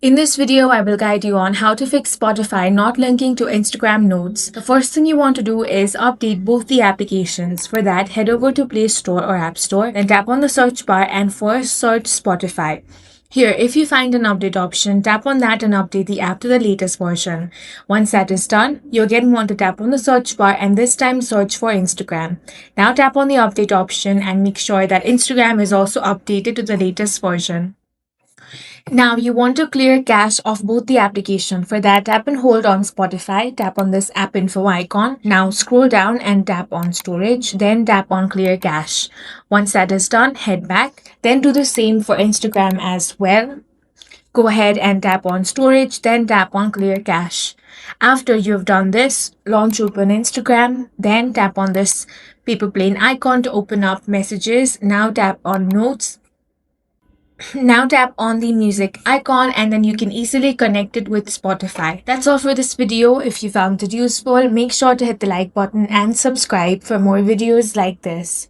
In this video, I will guide you on how to fix Spotify not linking to Instagram notes. The first thing you want to do is update both the applications. For that, head over to Play Store or App Store, then tap on the search bar and first search Spotify. Here, if you find an update option, tap on that and update the app to the latest version. Once that is done, you again want to tap on the search bar and this time search for Instagram. Now tap on the update option and make sure that Instagram is also updated to the latest version. Now you want to clear cache of both the application. For that, tap and hold on Spotify, tap on this app info icon. Now scroll down and tap on storage, then tap on clear cache. Once that is done, head back. Then do the same for Instagram as well. Go ahead and tap on storage, then tap on clear cache. After you've done this, launch open Instagram, then tap on this paper plane icon to open up messages. Now tap on notes. Now tap on the music icon and then you can easily connect it with Spotify. That's all for this video. If you found it useful, make sure to hit the like button and subscribe for more videos like this.